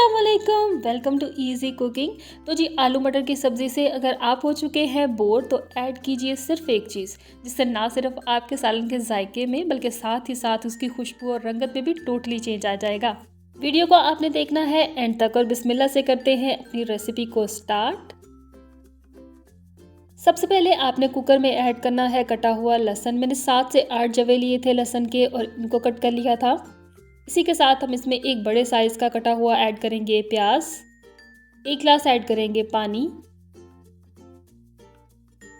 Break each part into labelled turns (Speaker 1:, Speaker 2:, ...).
Speaker 1: अस्सलामुअलैकुम, welcome to easy cooking. तो जी आलू मटर की सब्ज़ी से अगर आप हो चुके हैं बोर तो ऐड कीजिए सिर्फ एक चीज़, जिससे ना सिर्फ आपके सालन के जायके में बल्कि साथ ही साथ उसकी खुशबू और रंगत में भी टोटली चेंज आ जाएगा। वीडियो को आपने देखना है एंड तक और बिस्मिल्लाह से करते हैं अपनी रेसिपी को स्टार्ट। सबसे पहले आपने कुकर में ऐड करना है कटा हुआ लहसुन। मैंने 7 से 8 जवे लिए थे लहसुन के और इनको कट कर लिया था। इसी के साथ हम इसमें एक बड़े साइज़ का कटा हुआ ऐड करेंगे प्याज, 1 गिलास ऐड करेंगे पानी।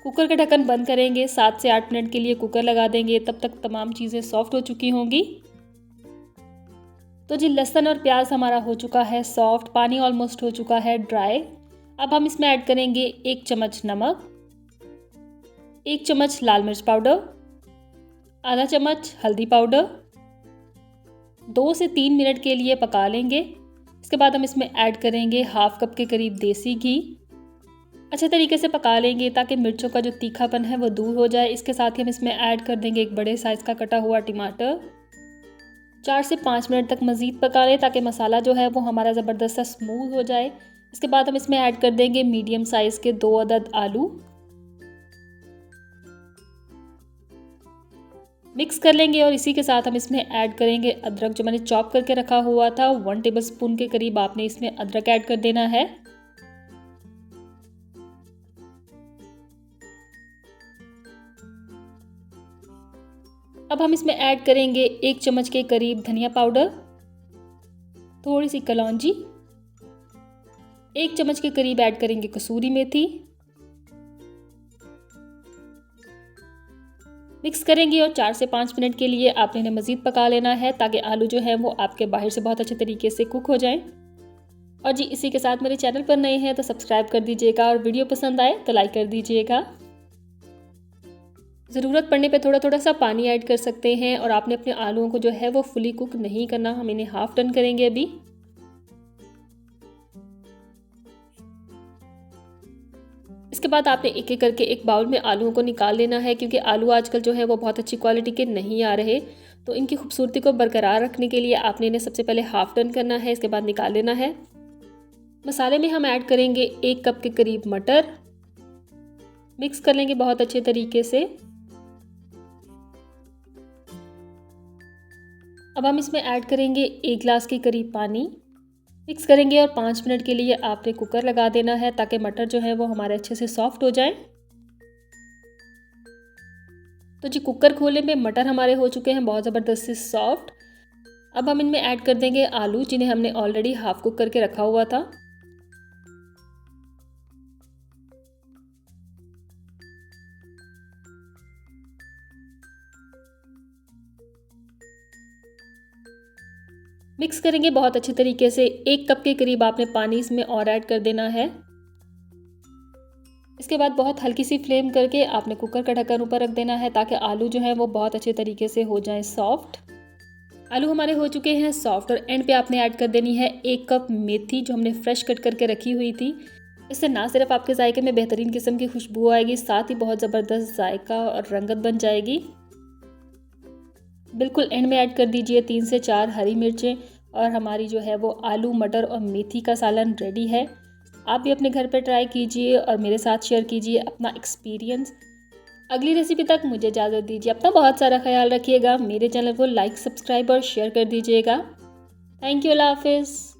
Speaker 1: कुकर का ढक्कन बंद करेंगे, 7 से 8 मिनट के लिए कुकर लगा देंगे, तब तक तमाम चीज़ें सॉफ्ट हो चुकी होंगी। तो जी लहसुन और प्याज हमारा हो चुका है सॉफ्ट, पानी ऑलमोस्ट हो चुका है ड्राई। अब हम इसमें ऐड करेंगे 1 चम्मच नमक, 1 चम्मच लाल मिर्च पाउडर, आधा चम्मच हल्दी पाउडर। 2 से 3 मिनट के लिए पका लेंगे। इसके बाद हम इसमें ऐड करेंगे हाफ कप के करीब देसी घी। अच्छे तरीके से पका लेंगे ताकि मिर्चों का जो तीखापन है वो दूर हो जाए। इसके साथ ही हम इसमें ऐड कर देंगे एक बड़े साइज़ का कटा हुआ टमाटर। 4 से 5 मिनट तक मज़ीद पका लें ताकि मसाला जो है वो हमारा ज़बरदस्त सा स्मूथ हो जाए। इसके बाद हम इसमें ऐड कर देंगे मीडियम साइज़ के 2 अदद आलू। मिक्स कर लेंगे और इसी के साथ हम इसमें ऐड करेंगे अदरक जो मैंने चॉप करके रखा हुआ था। 1 टेबलस्पून के करीब आपने इसमें अदरक ऐड कर देना है। अब हम इसमें ऐड करेंगे 1 चम्मच के करीब धनिया पाउडर, थोड़ी सी कलौंजी, 1 चम्मच के करीब ऐड करेंगे कसूरी मेथी। मिक्स करेंगे और 4 से 5 मिनट के लिए आपने इन्हें मज़ीद पका लेना है ताकि आलू जो है वो आपके बाहर से बहुत अच्छे तरीके से कुक हो जाएं। और जी इसी के साथ मेरे चैनल पर नए हैं तो सब्सक्राइब कर दीजिएगा और वीडियो पसंद आए तो लाइक कर दीजिएगा। ज़रूरत पड़ने पे थोड़ा थोड़ा सा पानी ऐड कर सकते हैं और आपने अपने आलूओं को जो है वो फुली कुक नहीं करना, हम इन्हें हाफ डन करेंगे अभी। इसके बाद आपने एक एक करके एक बाउल में आलूओं को निकाल लेना है, क्योंकि आलू आजकल जो है वो बहुत अच्छी क्वालिटी के नहीं आ रहे। तो इनकी खूबसूरती को बरकरार रखने के लिए आपने इन्हें सबसे पहले हाफ डन करना है, इसके बाद निकाल लेना है। मसाले में हम ऐड करेंगे 1 कप के करीब मटर। मिक्स कर लेंगे बहुत अच्छे तरीके से। अब हम इसमें ऐड करेंगे 1 गिलास के करीब पानी। मिक्स करेंगे और 5 मिनट के लिए आपने कुकर लगा देना है ताकि मटर जो है वो हमारे अच्छे से सॉफ्ट हो जाए। तो जी कुकर खोलने में मटर हमारे हो चुके हैं बहुत ज़बरदस्त से सॉफ्ट। अब हम इनमें ऐड कर देंगे आलू जिन्हें हमने ऑलरेडी हाफ कुक करके रखा हुआ था। मिक्स करेंगे बहुत अच्छे तरीके से। 1 कप के करीब आपने पानी इसमें और ऐड कर देना है। इसके बाद बहुत हल्की सी फ्लेम करके आपने कुकर का ढक्कन ऊपर रख देना है ताकि आलू जो है वो बहुत अच्छे तरीके से हो जाएं सॉफ्ट। आलू हमारे हो चुके हैं सॉफ्ट और एंड पे आपने ऐड कर देनी है 1 कप मेथी जो हमने फ्रेश कट करके रखी हुई थी। इससे ना सिर्फ आपके जायके में बेहतरीन किस्म की खुशबू आएगी, साथ ही बहुत ज़बरदस्त जायका और रंगत बन जाएगी। बिल्कुल एंड में ऐड कर दीजिए 3 से 4 हरी मिर्चें और हमारी जो है वो आलू मटर और मेथी का सालन रेडी है। आप भी अपने घर पर ट्राई कीजिए और मेरे साथ शेयर कीजिए अपना एक्सपीरियंस। अगली रेसिपी तक मुझे इजाज़त दीजिए। अपना बहुत सारा ख्याल रखिएगा। मेरे चैनल को लाइक, सब्सक्राइब और शेयर कर दीजिएगा। थैंक यू, अल्लाह हाफिज़।